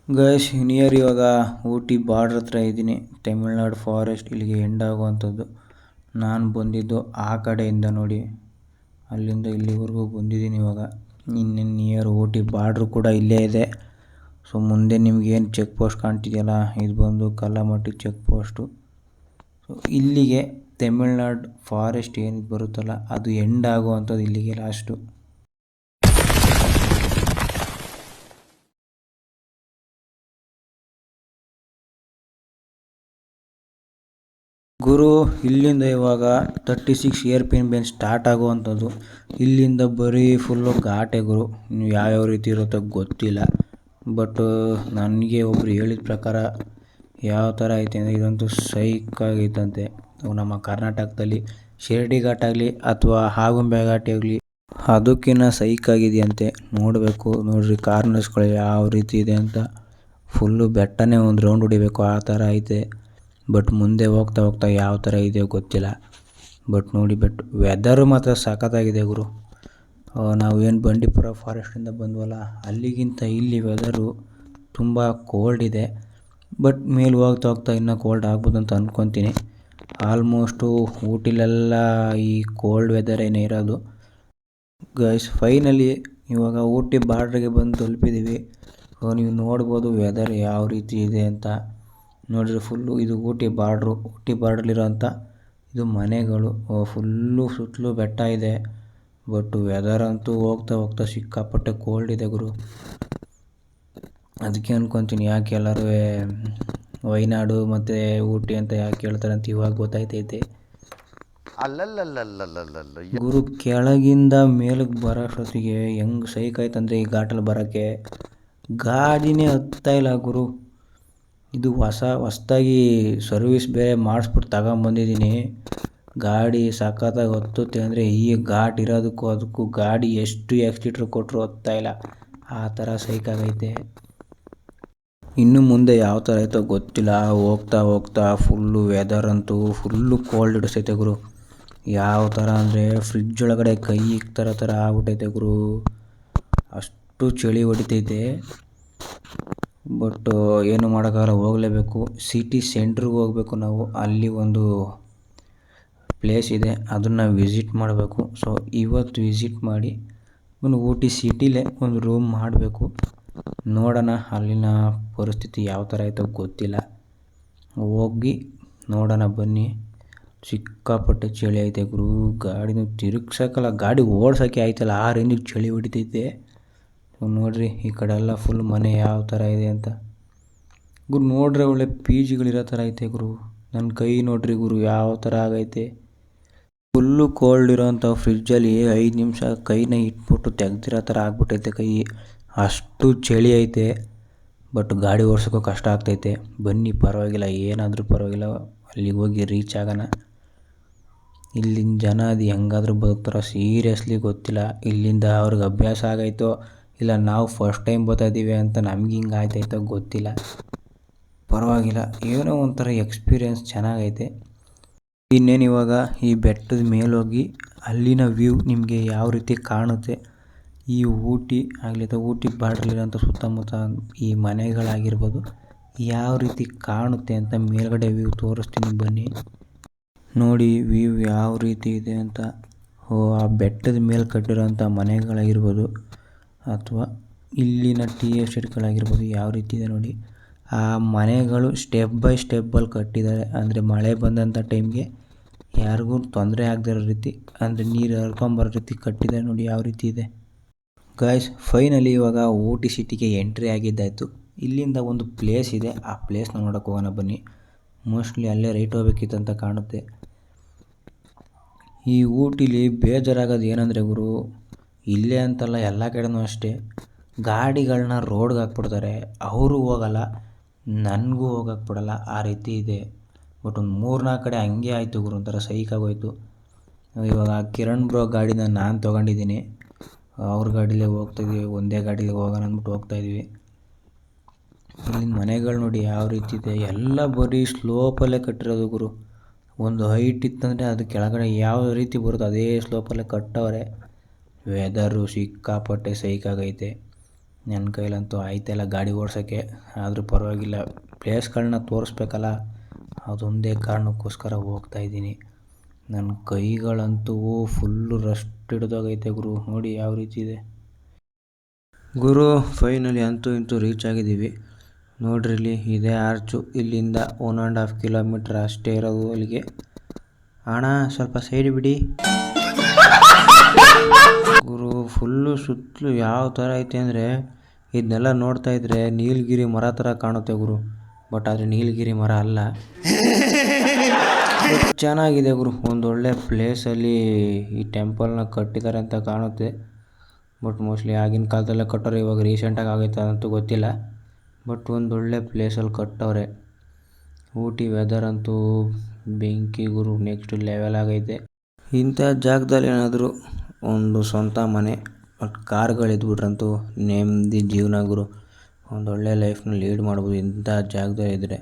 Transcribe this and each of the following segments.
Guys near ಇವಾಗ Ooty border ಹತ್ರ ಇದ್ದೀನಿ. ತಮಿಳ್ನಾಡು ಫಾರೆಸ್ಟ್ ಇಲ್ಲಿಗೆ ಎಂಡ್ ಆಗುವಂಥದ್ದು. ನಾನು ಬಂದಿದ್ದು ಆ ಕಡೆಯಿಂದ ನೋಡಿ, ಅಲ್ಲಿಂದ ಇಲ್ಲಿವರೆಗೂ ಬಂದಿದ್ದೀನಿ. ಇವಾಗ ಇನ್ನೇನು ನಿಯರ್ ಊಟಿ ಬಾರ್ಡ್ರು ಕೂಡ ಇಲ್ಲೇ ಇದೆ. ಸೊ ಮುಂದೆ ನಿಮ್ಗೇನು ಚೆಕ್ ಪೋಸ್ಟ್ ಕಾಣ್ತಿದೆಯಲ್ಲ, ಇದು ಬಂದು ಕಲ್ಲಮಟ್ಟಿ ಚೆಕ್ ಪೋಸ್ಟು. ಸೊ ಇಲ್ಲಿಗೆ ತಮಿಳ್ನಾಡು ಫಾರೆಸ್ಟ್ ಏನು ಬರುತ್ತಲ್ಲ ಅದು ಎಂಡ್ ಆಗುವಂಥದ್ದು ಇಲ್ಲಿಗೆ ಲಾಸ್ಟು. ಗುರು ಇಲ್ಲಿಂದ ಇವಾಗ 36 ಏರ್ಪಿನ್ ಬೆಂಚ್ ಸ್ಟಾರ್ಟ್ ಆಗುವಂಥದ್ದು. ಇಲ್ಲಿಂದ ಬರೀ ಫುಲ್ಲು ಘಾಟೆ ಗುರು. ನೀವು ಯಾವ್ಯಾವ ರೀತಿ ಇರುತ್ತೋ ಗೊತ್ತಿಲ್ಲ, ಬಟ್ ನನಗೆ ಒಬ್ಬರು ಹೇಳಿದ ಪ್ರಕಾರ ಯಾವ ಥರ ಐತೆ ಅಂದರೆ ಇದಂತೂ ಸೈಕಾಗೈತಂತೆ. ನಮ್ಮ ಕರ್ನಾಟಕದಲ್ಲಿ ಶಿರಡಿ ಘಾಟ್ ಆಗಲಿ ಅಥವಾ ಆಗುಂಬೆ ಘಾಟ್ ಆಗಲಿ ಅದಕ್ಕಿಂತ ಸೈಕಾಗಿದೆಯಂತೆ. ನೋಡಬೇಕು ನೋಡ್ರಿ, ಕಾರ್ನರ್ಸ್ಗಳು ಯಾವ ರೀತಿ ಇದೆ ಅಂತ. ಫುಲ್ಲು ಬೆಟ್ಟನೇ ಒಂದು ರೌಂಡ್ ಹೊಡಿಬೇಕು ಆ ಥರ ಐತೆ. ಬಟ್ ಮುಂದೆ ಹೋಗ್ತಾ ಹೋಗ್ತಾ ಯಾವ ಥರ ಇದೆಯೋ ಗೊತ್ತಿಲ್ಲ. ಬಟ್ ನೋಡಿ, ಬಟ್ ವೆದರು ಮಾತ್ರ ಸಖತ್ತಾಗಿದೆ ಗುರು. ನಾವು ಏನು ಬಂಡೀಪುರ ಫಾರೆಸ್ಟಿಂದ ಬಂದ್ವಲ್ಲ, ಅಲ್ಲಿಗಿಂತ ಇಲ್ಲಿ ವೆದರು ತುಂಬ ಕೋಲ್ಡ್ ಇದೆ. ಬಟ್ ಮೇಲೆ ಹೋಗ್ತಾ ಹೋಗ್ತಾ ಇನ್ನೂ ಕೋಲ್ಡ್ ಆಗ್ಬೋದು ಅಂತ ಅಂದ್ಕೊತೀನಿ. ಆಲ್ಮೋಸ್ಟು ಊಟಿಲೆಲ್ಲ ಈ ಕೋಲ್ಡ್ ವೆದರೇನೇ ಇರೋದು. ಗೈಸ್ ಫೈನಲಿ ಇವಾಗ ಊಟಿ ಬಾರ್ಡ್ರಿಗೆ ಬಂದು ತಲುಪಿದ್ದೀವಿ. ನೀವು ನೋಡ್ಬೋದು ವೆದರ್ ಯಾವ ರೀತಿ ಇದೆ ಅಂತ. ನೋಡಿರಿ ಫುಲ್ಲು ಇದು ಊಟಿ ಬಾರ್ಡ್ರು. ಊಟಿ ಬಾರ್ಡ್ರಲ್ಲಿರೋಂಥ ಇದು ಮನೆಗಳು. ಫುಲ್ಲು ಸುತ್ತಲೂ ಬೆಟ್ಟ ಇದೆ. ಬಟ್ ವೆದರ್ ಅಂತೂ ಹೋಗ್ತಾ ಹೋಗ್ತಾ ಸಿಕ್ಕಾಪಟ್ಟೆ ಕೋಲ್ಡ್ ಇದೆ ಗುರು. ಅದಕ್ಕೆ ಅಂದ್ಕೊತೀನಿ ಯಾಕೆ ಎಲ್ಲರೂ ವಯನಾಡು ಮತ್ತು ಊಟಿ ಅಂತ ಯಾಕೆ ಹೇಳ್ತಾರೆ ಅಂತ ಇವಾಗ ಗೊತ್ತಾಯ್ತೈತೆ ಗುರು. ಕೆಳಗಿಂದ ಮೇಲಕ್ಕೆ ಬರೋಷ್ಟೊತ್ತಿಗೆ ಹೆಂಗೆ ಸೈಕಾಯ್ತಂದರೆ ಈ ಘಾಟಲ್ಲಿ ಬರೋಕ್ಕೆ ಗಾಡಿನೇ ಹತ್ತಾ ಇಲ್ಲ ಗುರು. ಇದು ಹೊಸ್ದಾಗಿ ಸರ್ವಿಸ್ ಬೇರೆ ಮಾಡಿಸ್ಬಿಟ್ಟು ತಗೊಂಬಂದಿದ್ದೀನಿ. ಗಾಡಿ ಸಖತ್ತಾಗಿ ಹತ್ತುತ್ತೆ ಅಂದರೆ ಈ ಘಾಟ್ ಇರೋದಕ್ಕೂ ಅದಕ್ಕೂ ಗಾಡಿ ಎಷ್ಟು ಎಕ್ಸಿಟ್ರ್ ಕೊಟ್ಟರು ಹತ್ತಾ ಇಲ್ಲ. ಆ ಥರ ಸೈಕಾಗೈತೆ. ಇನ್ನು ಮುಂದೆ ಯಾವ ಥರ ಆಯಿತೋ ಗೊತ್ತಿಲ್ಲ. ಹೋಗ್ತಾ ಹೋಗ್ತಾ ಫುಲ್ಲು ವೆದರ್ ಅಂತೂ ಫುಲ್ಲು ಕೋಲ್ಡ್ ಹಿಡಿಸೈತೆ ಗುರು. ಯಾವ ಥರ ಅಂದರೆ ಫ್ರಿಜ್ ಒಳಗಡೆ ಕೈ ಇಕ್ತಾರ ಥರ ಆಗ್ಬಿಟ್ಟೈತೆ ಗುರು. ಅಷ್ಟು ಚಳಿ ಹೊಡಿತೈತೆ. ಬಟ್ ಏನು ಮಾಡೋಕ್ಕಾಗಲ್ಲ, ಹೋಗಲೇಬೇಕು. ಸಿಟಿ ಸೆಂಟ್ರಿಗೆ ಹೋಗಬೇಕು ನಾವು. ಅಲ್ಲಿ ಒಂದು ಪ್ಲೇಸ್ ಇದೆ, ಅದನ್ನು ವಿಸಿಟ್ ಮಾಡಬೇಕು. ಸೊ ಇವತ್ತು ವಿಸಿಟ್ ಮಾಡಿ ಒಂದು ಊಟಿ ಸಿಟಿಲೇ ಒಂದು ರೂಮ್ ಮಾಡಬೇಕು. ನೋಡೋಣ ಅಲ್ಲಿನ ಪರಿಸ್ಥಿತಿ ಯಾವ ಥರ ಆಯಿತೋ ಗೊತ್ತಿಲ್ಲ. ಹೋಗಿ ನೋಡೋಣ ಬನ್ನಿ. ಸಿಕ್ಕಾಪಟ್ಟೆ ಚಳಿ ಐತೆ ಗುರು. ಗಾಡಿನೂ ತಿರುಗ್ಸೋಕ್ಕಲ್ಲ, ಗಾಡಿ ಓಡ್ಸೋಕ್ಕೆ ಆಯ್ತಲ್ಲ, ಆ ರೇಂಜಿಗೆ ಚಳಿ ಹೊಡಿತೈತೆ. ನೋಡಿರಿ ಈ ಕಡೆ ಎಲ್ಲ ಫುಲ್ ಮನೆ ಯಾವ ಥರ ಇದೆ ಅಂತ ಗುರು. ನೋಡ್ರೆ ಒಳ್ಳೆ ಪಿ ಜಿಗಳಿರೋ ಥರ ಐತೆ ಗುರು. ನನ್ನ ಕೈ ನೋಡ್ರಿ ಗುರು ಯಾವ ಥರ ಆಗೈತೆ. ಫುಲ್ಲು ಕೋಲ್ಡ್ ಇರೋಂಥ ಫ್ರಿಜ್ಜಲ್ಲಿ 5 ನಿಮಿಷ ಕೈನ ಇಟ್ಬಿಟ್ಟು ತೆಗ್ದಿರೋ ಥರ ಆಗ್ಬಿಟ್ಟೈತೆ ಕೈ. ಅಷ್ಟು ಚಳಿ ಐತೆ. ಬಟ್ ಗಾಡಿ ಓಡಿಸೋಕ್ಕೂ ಕಷ್ಟ ಆಗ್ತೈತೆ. ಬನ್ನಿ ಪರವಾಗಿಲ್ಲ, ಏನಾದರೂ ಪರವಾಗಿಲ್ಲ, ಅಲ್ಲಿಗೆ ಹೋಗಿ ರೀಚ್ ಆಗೋಣ. ಇಲ್ಲಿನ ಜನ ಅದು ಹೆಂಗಾದ್ರೂ ಬದುಕ್ತಾರೋ ಸೀರಿಯಸ್ಲಿ ಗೊತ್ತಿಲ್ಲ. ಇಲ್ಲಿಂದ ಅವ್ರಿಗೆ ಅಭ್ಯಾಸ ಆಗೈತೋ ಇಲ್ಲ ನಾವು ಫಸ್ಟ್ ಟೈಮ್ ಬರ್ತಾಯಿದ್ದೀವಿ ಅಂತ ನಮ್ಗೆ ಹಿಂಗೆ ಆಯ್ತಾಯ್ತೋ ಗೊತ್ತಿಲ್ಲ. ಪರವಾಗಿಲ್ಲ, ಏನೋ ಒಂಥರ ಎಕ್ಸ್ಪೀರಿಯೆನ್ಸ್ ಚೆನ್ನಾಗೈತೆ. ಇನ್ನೇನು ಇವಾಗ ಈ ಬೆಟ್ಟದ ಮೇಲೋಗಿ ಅಲ್ಲಿನ ವ್ಯೂ ನಿಮಗೆ ಯಾವ ರೀತಿ ಕಾಣುತ್ತೆ, ಈ ಊಟಿ ಆಗಲಿ ಅಥವಾ ಊಟಿ ಬಾರ್ಡ್ರಲ್ಲಿರೋಂಥ ಸುತ್ತಮುತ್ತ ಈ ಮನೆಗಳಾಗಿರ್ಬೋದು ಯಾವ ರೀತಿ ಕಾಣುತ್ತೆ ಅಂತ ಮೇಲ್ಗಡೆ ವ್ಯೂ ತೋರಿಸ್ತೀನಿ ಬನ್ನಿ. ನೋಡಿ ವ್ಯೂ ಯಾವ ರೀತಿ ಇದೆ ಅಂತ. ಆ ಬೆಟ್ಟದ ಮೇಲೆ ಕಟ್ಟಿರೋಂಥ ಮನೆಗಳಾಗಿರ್ಬೋದು ಅಥವಾ ಇಲ್ಲಿನ ಟೀ ಎಸ್ಟೇಟ್ಗಳಾಗಿರ್ಬೋದು ಯಾವ ರೀತಿ ಇದೆ ನೋಡಿ. ಆ ಮನೆಗಳು ಸ್ಟೆಪ್ ಬೈ ಸ್ಟೆಪ್ಪಲ್ಲಿ ಕಟ್ಟಿದ್ದಾರೆ. ಅಂದರೆ ಮಳೆ ಬಂದಂಥ ಟೈಮ್ಗೆ ಯಾರಿಗೂ ತೊಂದರೆ ಆಗದಿರೋ ರೀತಿ, ಅಂದರೆ ನೀರು ಹರ್ಕೊಂಬರೋ ರೀತಿ ಕಟ್ಟಿದ್ದಾರೆ ನೋಡಿ ಯಾವ ರೀತಿ ಇದೆ. ಗಾಯ್ಸ್ ಫೈನಲಿ ಇವಾಗ ಊಟಿ ಸಿಟಿಗೆ ಎಂಟ್ರಿ ಆಗಿದ್ದಾಯಿತು. ಇಲ್ಲಿಂದ ಒಂದು ಪ್ಲೇಸ್ ಇದೆ, ಆ ಪ್ಲೇಸ್ನ ನೋಡೋಕೆ ಹೋಗೋಣ ಬನ್ನಿ. ಮೋಸ್ಟ್ಲಿ ಅಲ್ಲೇ ರೈಟ್ ಹೋಗ್ಬೇಕಿತ್ತು ಅಂತ ಕಾಣುತ್ತೆ. ಈ ಊಟಿಲಿ ಬೇಜಾರಾಗೋದು ಏನಂದರೆ ಗುರು, ಇಲ್ಲೇ ಅಂತಲ್ಲ ಎಲ್ಲ ಕಡೆನೂ ಅಷ್ಟೇ, ಗಾಡಿಗಳನ್ನ ರೋಡ್ಗೆ ಹಾಕ್ಬಿಡ್ತಾರೆ. ಅವರು ಹೋಗಲ್ಲ, ನನಗೂ ಹೋಗಕ್ಕೆ ಬಿಡಲ್ಲ, ಆ ರೀತಿ ಇದೆ. ಬಟ್ ಒಂದು 3-4 ಕಡೆ ಹಂಗೆ ಆಯಿತು ಗುರು, ಒಂಥರ ಸೈಕಾಗೋಯ್ತು. ಇವಾಗ ಕಿರಣ್ ಬ್ರೋ ಗಾಡಿನ ನಾನು ತೊಗೊಂಡಿದ್ದೀನಿ. ಅವ್ರ ಗಾಡೀಲೇ ಹೋಗ್ತಾಯಿದ್ವಿ, ಒಂದೇ ಗಾಡೀಲಿ ಹೋಗೋಣ ಅಂದ್ಬಿಟ್ಟು ಹೋಗ್ತಾಯಿದ್ವಿ. ಇಲ್ಲಿನ ಮನೆಗಳು ನೋಡಿ ಯಾವ ರೀತಿ ಇದೆ. ಎಲ್ಲ ಬರೀ ಸ್ಲೋಪಲ್ಲೇ ಕಟ್ಟಿರೋದು ಗುರು. ಒಂದು ಹೈಟ್ ಇತ್ತಂದರೆ ಅದು ಕೆಳಗಡೆ ಯಾವ ರೀತಿ ಬರುತ್ತೋ ಅದೇ ಸ್ಲೋಪಲ್ಲೇ ಕಟ್ಟವ್ರೆ. ವೆದರು ಸಿಕ್ಕಾಪಟ್ಟೆ ಸೈಕಾಗೈತೆ. ನನ್ನ ಕೈಲಂತೂ ಆಯ್ತಿಲ್ಲ ಗಾಡಿ ಓಡ್ಸೋಕ್ಕೆ. ಆದರೂ ಪರವಾಗಿಲ್ಲ, ಪ್ಲೇಸ್ಗಳನ್ನ ತೋರಿಸ್ಬೇಕಲ್ಲ, ಅದೊಂದೇ ಕಾರಣಕ್ಕೋಸ್ಕರ ಹೋಗ್ತಾಯಿದ್ದೀನಿ. ನನ್ನ ಕೈಗಳಂತೂ ಫುಲ್ಲು ರಸ್ಟ್ ಹಿಡ್ದೋಗೈತೆ ಗುರು. ನೋಡಿ ಯಾವ ರೀತಿ ಇದೆ ಗುರು. ಫೈನಲಿ ಅಂತೂ ಇಂತೂ ರೀಚ್ ಆಗಿದ್ದೀವಿ. ನೋಡ್ರಿ ಇಲ್ಲಿ ಇದೇ ಆರ್ಚು. ಇಲ್ಲಿಂದ 1.5 ಕಿಲೋಮೀಟ್ರ್ ಅಷ್ಟೇ ಇರೋದು ಅಲ್ಲಿಗೆ. ಅಣ್ಣ ಸ್ವಲ್ಪ ಸೈಡ್ ಬಿಡಿ ಗುರು. ಫುಲ್ಲು ಸುತ್ತಲೂ ಯಾವ ಥರ ಐತೆ ಅಂದರೆ, ಇದನ್ನೆಲ್ಲ ನೋಡ್ತಾ ಇದ್ರೆ ನೀಲಗಿರಿ ಮರ ಥರ ಕಾಣುತ್ತೆ ಗುರು. ಬಟ್ ಆದರೆ ನೀಲಗಿರಿ ಮರ ಅಲ್ಲ. ಚೆನ್ನಾಗಿದೆ ಗುರು. ಒಂದೊಳ್ಳೆ ಪ್ಲೇಸಲ್ಲಿ ಈ ಟೆಂಪಲ್ನ ಕಟ್ಟಿದ್ದಾರೆ ಅಂತ ಕಾಣುತ್ತೆ. ಬಟ್ ಮೋಸ್ಟ್ಲಿ ಆಗಿನ ಕಾಲದಲ್ಲೇ ಕಟ್ಟೋರು, ಇವಾಗ ರೀಸೆಂಟಾಗಿ ಆಗೈತೆ ಅದಂತೂ ಗೊತ್ತಿಲ್ಲ. ಬಟ್ ಒಂದೊಳ್ಳೆ ಪ್ಲೇಸಲ್ಲಿ ಕಟ್ಟವ್ರೆ. ಊಟಿ ವೆದರ್ ಅಂತೂ ಬೆಂಕಿ ಗುರು, ನೆಕ್ಸ್ಟ್ ಲೆವೆಲ್ ಆಗೈತೆ. ಇಂಥ ಜಾಗದಲ್ಲಿ ಏನಾದರೂ ಒಂದು ಸ್ವಂತ ಮನೆ ಮತ್ತು ಕಾರ್ಗಳಿದ್ಬಿಟ್ರಂತೂ ನೆಮ್ಮದಿ ಜೀವನ ಗುರು. ಒಂದೊಳ್ಳೆ ಲೈಫ್ನ ಲೀಡ್ ಮಾಡ್ಬೋದು ಇಂಥ ಜಾಗದಲ್ಲಿ ಇದ್ದರೆ.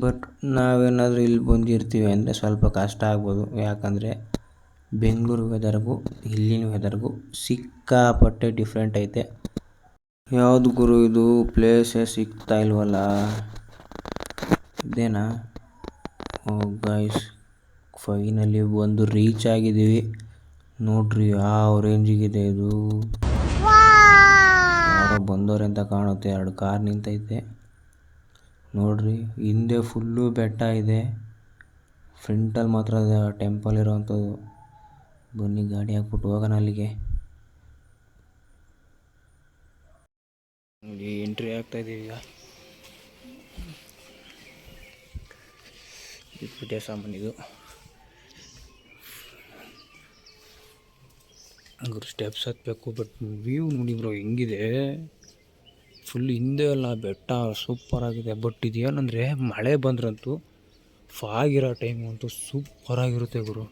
ಬಟ್ ನಾವೇನಾದರೂ ಇಲ್ಲಿ ಬಂದಿರ್ತೀವಿ ಅಂದರೆ ಸ್ವಲ್ಪ ಕಷ್ಟ ಆಗ್ಬೋದು. ಯಾಕಂದರೆ ಬೆಂಗಳೂರು ವೆದರ್ಗೂ ಇಲ್ಲಿನ ವೆದರ್ಗೂ ಸಿಕ್ಕಾಪಟ್ಟೆ ಡಿಫ್ರೆಂಟ್ ಐತೆ. ಯಾವುದು ಗುರು ಇದು? ಪ್ಲೇಸೇ ಸಿಗ್ತಾ ಇಲ್ವಲ್ಲ. ಇದೇನಾ? ಓ ಗೈಸ್, ಫೈನಲಿ ಬಂದು ರೀಚ್ ಆಗಿದ್ದೀವಿ. ನೋಡ್ರಿ ಯಾವ ರೇಂಜಿಗಿದೆ ಇದು. ಯಾರೋ ಬಂದವ್ರೆ ಅಂತ ಕಾಣುತ್ತೆ. 2 ಕಾರ್ ನಿಂತೈತೆ ನೋಡ್ರಿ. ಹಿಂದೆ ಫುಲ್ಲು ಬೆಟ್ಟ ಇದೆ, ಫ್ರಂಟಲ್ಲಿ ಮಾತ್ರ ಟೆಂಪಲ್ ಇರೋವಂಥದ್ದು. ಬನ್ನಿ ಗಾಡಿ ಹಾಕ್ಬಿಟ್ಟು ಹೋಗೋಣ ಅಲ್ಲಿಗೆ. ಇಲ್ಲಿ ಎಂಟ್ರಿ ಆಗ್ತಾಯಿದ್ದೀವಿ ಈಗ. ಪೂಜೆ ಸಾಮಾನಿದು ಗುರು. ಸ್ಟೆಪ್ಸ್ ಹತ್ತಬೇಕು. ಬಟ್ ವ್ಯೂ ನೋಡಿ ಬ್ರೋ ಹೆಂಗಿದೆ. ಫುಲ್ ಹಿಂದೆ ಎಲ್ಲ ಬೆಟ್ಟ ಸೂಪರಾಗಿದೆ. ಬಟ್ ಇದೇನಂದರೆ ಮಳೆ ಬಂದ್ರಂತೂ ಫಾಗಿರೋ ಟೈಮು ಅಂತೂ ಸೂಪರಾಗಿರುತ್ತೆ ಗುರು.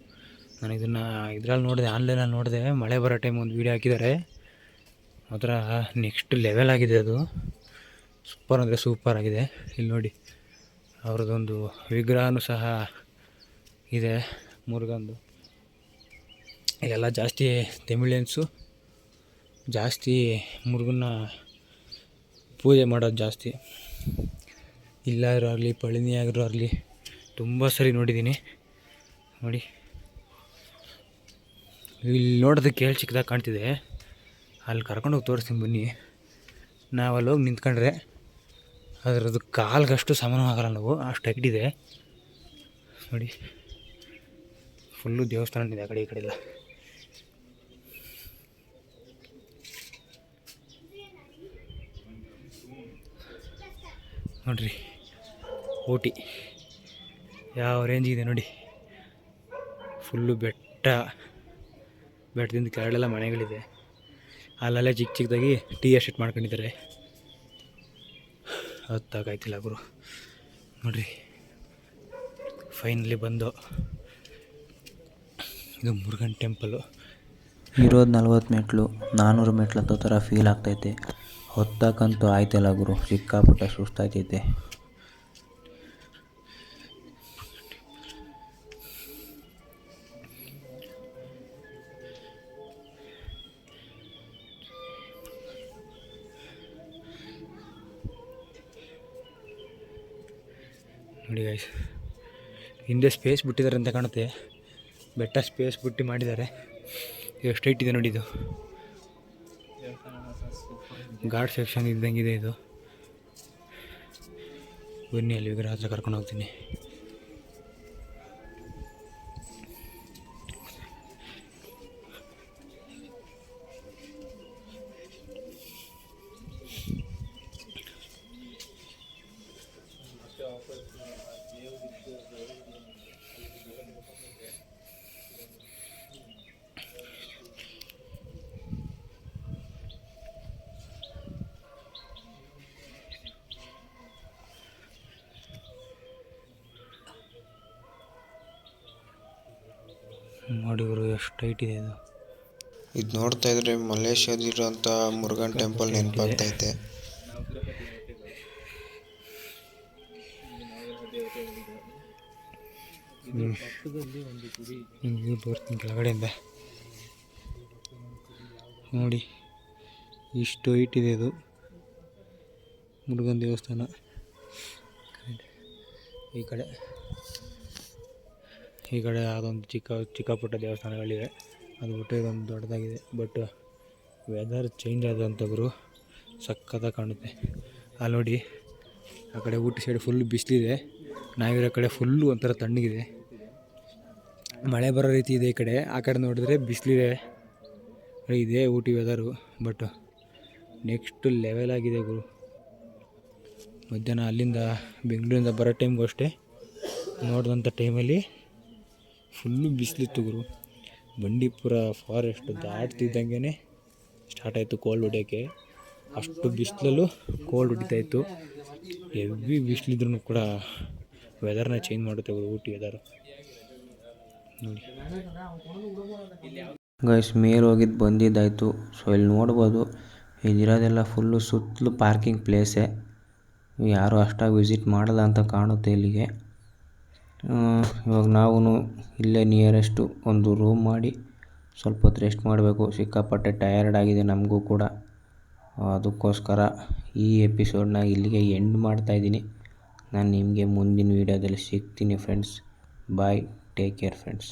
ನಾನು ಇದನ್ನು ಇದರಲ್ಲಿ ನೋಡಿದೆ, ಆನ್ಲೈನಲ್ಲಿ ನೋಡಿದೆ. ಮಳೆ ಬರೋ ಟೈಮ್ ಒಂದು ವೀಡಿಯೋ ಹಾಕಿದ್ದಾರೆ ಮಾತ್ರ ನೆಕ್ಸ್ಟ್ ಲೆವೆಲ್ ಆಗಿದೆ ಅದು. ಸೂಪರ್ ಅಂದರೆ ಸೂಪರ್ ಆಗಿದೆ. ಇಲ್ಲಿ ನೋಡಿ ಅವ್ರದ್ದೊಂದು ವಿಗ್ರಹನೂ ಸಹ ಇದೆ, ಮುರುಗಂದು. ಇಲ್ಲೆಲ್ಲ ಜಾಸ್ತಿ ತಮಿಳಿಯನ್ಸು ಜಾಸ್ತಿ ಮುರುಗನ್ನ ಪೂಜೆ ಮಾಡೋದು ಜಾಸ್ತಿ. ಇಲ್ಲಾದರೂ ಆಗಲಿ ಪಳನಿ ಆಗಿರೋ ಆಗಲಿ ತುಂಬ ಸರಿ ನೋಡಿದ್ದೀನಿ. ನೋಡಿ ಇಲ್ಲಿ ನೋಡೋದಕ್ಕೆ ಹೇಳಿ ಚಿಕ್ಕದಾಗಿ ಕಾಣ್ತಿದೆ. ಅಲ್ಲಿ ಕರ್ಕೊಂಡೋಗಿ ತೋರಿಸ್ತೀನಿ ಬನ್ನಿ. ನಾವು ಅಲ್ಲಿ ಹೋಗಿ ನಿಂತ್ಕೊಂಡ್ರೆ ಅದರದ್ದು ಕಾಲ್ಗಷ್ಟು ಸಮಾನವಾಗಲ್ಲ ನಾವು, ಅಷ್ಟು ಹೈಟಿದೆ ನೋಡಿ. ಫುಲ್ಲು ದೇವಸ್ಥಾನ ಇದೆ ಆ ಕಡೆ ಈ ಕಡೆ ಎಲ್ಲ. ನೋಡ್ರಿ ಊಟಿ ಯಾವ ರೇಂಜಿಗಿದೆ ನೋಡಿ. ಫುಲ್ಲು ಬೆಟ್ಟದಿಂದ ಕೆಳಗಡೆಲ್ಲ ಮನೆಗಳಿದೆ. ಅಲ್ಲಲ್ಲೇ ಚಿಕ್ಕ ಚಿಕ್ಕದಾಗಿ ಟೀ ಎಸ್ಟೇಟ್ ಮಾಡ್ಕೊಂಡಿದ್ದಾರೆ. ಹತ್ತಾಗಾಯ್ತಿಲ್ಲ ಗುರು. ನೋಡ್ರಿ ಫೈನಲಿ ಬಂದು. ಇದು ಮುರುಗನ್ ಟೆಂಪಲ್ಲು. ಇರೋದು 40 ಮೆಟ್ಲು, 400 ಮೆಟ್ಲು ಹತ್ತೋ ಥರ ಫೀಲ್ ಆಗ್ತೈತೆ. ಹೊತ್ತಕ್ಕಂತೂ ಆಯ್ತಲ್ಲ ಗುರು, ಸಿಕ್ಕಾಪಟ್ಟೆ ಸುಸ್ತಾಯ್ತೈತೆ. ನೋಡಿ ಗೈಸ್, ಹಿಂದೆ ಸ್ಪೇಸ್ ಬಿಟ್ಟಿದ್ದಾರೆ ಅಂತ ಕಾಣುತ್ತೆ. ಬೆಟ್ಟ ಸ್ಪೇಸ್ ಬಿಟ್ಟು ಮಾಡಿದ್ದಾರೆ. ಎಷ್ಟು ಹೈಟ್ ಇದೆ ನೋಡಿ. ಇದು ಘಾಟ್ ಸೆಕ್ಷನ್ ಇದ್ದಂಗಿದೆ ಇದು. ಬನ್ನಿ ಅಲ್ಲಿ ವಿಗ್ರಹ ಹತ್ರ ಕರ್ಕೊಂಡು ಹೋಗ್ತೀನಿ. ನೋಡಿ ಗುರು ಎಷ್ಟು ಹೈಟ್ ಇದೆ ಇದು. ಇದು ನೋಡ್ತಾ ಇದ್ರೆ ಮಲೇಷ್ಯಾದಿರೋಂಥ ಮುರುಗನ್ ಟೆಂಪಲ್ ನೆನಪಾಗ್ತೈತೆ. ಹಿಂಗೆ ಬರ್ತೀನಿ ಕೆಳಗಡೆಯಿಂದ ನೋಡಿ ಇಷ್ಟು ಹೈಟ್ ಇದೆ ಇದು ಮುರುಗನ್ ದೇವಸ್ಥಾನ. ಈ ಕಡೆ ಅದೊಂದು ಚಿಕ್ಕ ಪುಟ್ಟ ದೇವಸ್ಥಾನಗಳಿವೆ. ಅದು ಬಿಟ್ಟರೆ ಇದೊಂದು ದೊಡ್ಡದಾಗಿದೆ. ಬಟ್ ವೆದರ್ ಚೇಂಜ್ ಆದಂಥ ಗುರು ಸಕ್ಕತ್ತಾಗಿ ಕಾಣುತ್ತೆ. ಅಲ್ಲಿ ನೋಡಿ ಆ ಕಡೆ ಊಟಿ ಸೈಡ್ ಫುಲ್ ಬಿಸಿಲಿದೆ, ನಾವಿರೋ ಕಡೆ ಫುಲ್ಲು ಒಂಥರ ತಣ್ಣಗಿದೆ. ಮಳೆ ಬರೋ ರೀತಿ ಇದೆ ಈ ಕಡೆ. ಆ ಕಡೆ ನೋಡಿದ್ರೆ ಬಿಸಿಲಿದೆ. ಇದೆ Ooty weather. But next level ಆಗಿದೆ ಗುರು. ಮಧ್ಯಾಹ್ನ ಅಲ್ಲಿಂದ ಬೆಂಗಳೂರಿಂದ ಬರೋ ಟೈಮ್ಗೂ ಅಷ್ಟೇ ನೋಡಿದಂಥ ಟೈಮಲ್ಲಿ ಫುಲ್ಲು ಬಿಸಿಲಿತ್ತು ಗುರು. ಬಂಡೀಪುರ ಫಾರೆಸ್ಟ್ ದಾಟ್ತಿದ್ದಂಗೆ ಸ್ಟಾರ್ಟ್ ಆಯಿತು ಕೋಲ್ಡ್ ಹೊಡಿಯೋಕ್ಕೆ. ಅಷ್ಟು ಬಿಸಿಲಲ್ಲೂ ಕೋಲ್ಡ್ ಹೊಡಿತಾಯಿತ್ತು. ಹೆವಿ ಬಿಸಿಲಿದ್ರೂ ಕೂಡ ವೆದರ್ನ ಚೇಂಜ್ ಮಾಡುತ್ತೆ ಗುರು ಊಟಿ ವೆದರು ನೋಡಿ. ಗೈಸ್ ಮೇಲೆ ಹೋಗಿದ್ದು ಬಂದಿದ್ದಾಯಿತು. ಸೊ ಇಲ್ಲಿ ನೋಡ್ಬೋದು ಇದಿರೋದೆಲ್ಲ ಫುಲ್ಲು ಸುತ್ತಲೂ ಪಾರ್ಕಿಂಗ್ ಪ್ಲೇಸೇ. ಯಾರೂ ಅಷ್ಟಾಗಿ ವಿಸಿಟ್ ಮಾಡಲ್ಲ ಅಂತ ಕಾಣುತ್ತೆ ಇಲ್ಲಿಗೆ. ಇವಾಗ ನಾವು ಇಲ್ಲೇ ನಿಯರೆಸ್ಟು ಒಂದು ರೂಮ್ ಮಾಡಿ ಸ್ವಲ್ಪ ಹೊತ್ತು ರೆಸ್ಟ್ ಮಾಡಬೇಕು. ಸಿಕ್ಕಾಪಟ್ಟೆ ಟಯರ್ಡ್ ಆಗಿದೆ ನಮಗೂ ಕೂಡ. ಅದಕ್ಕೋಸ್ಕರ ಈ ಎಪಿಸೋಡ್ನ ಇಲ್ಲಿಗೆ ಎಂಡ್ ಮಾಡ್ತಾಯಿದ್ದೀನಿ. ನಾನು ನಿಮಗೆ ಮುಂದಿನ ವೀಡಿಯೋದಲ್ಲಿ ಸಿಗ್ತೀನಿ ಫ್ರೆಂಡ್ಸ್. ಬಾಯ್, ಟೇಕ್ ಕೇರ್ ಫ್ರೆಂಡ್ಸ್.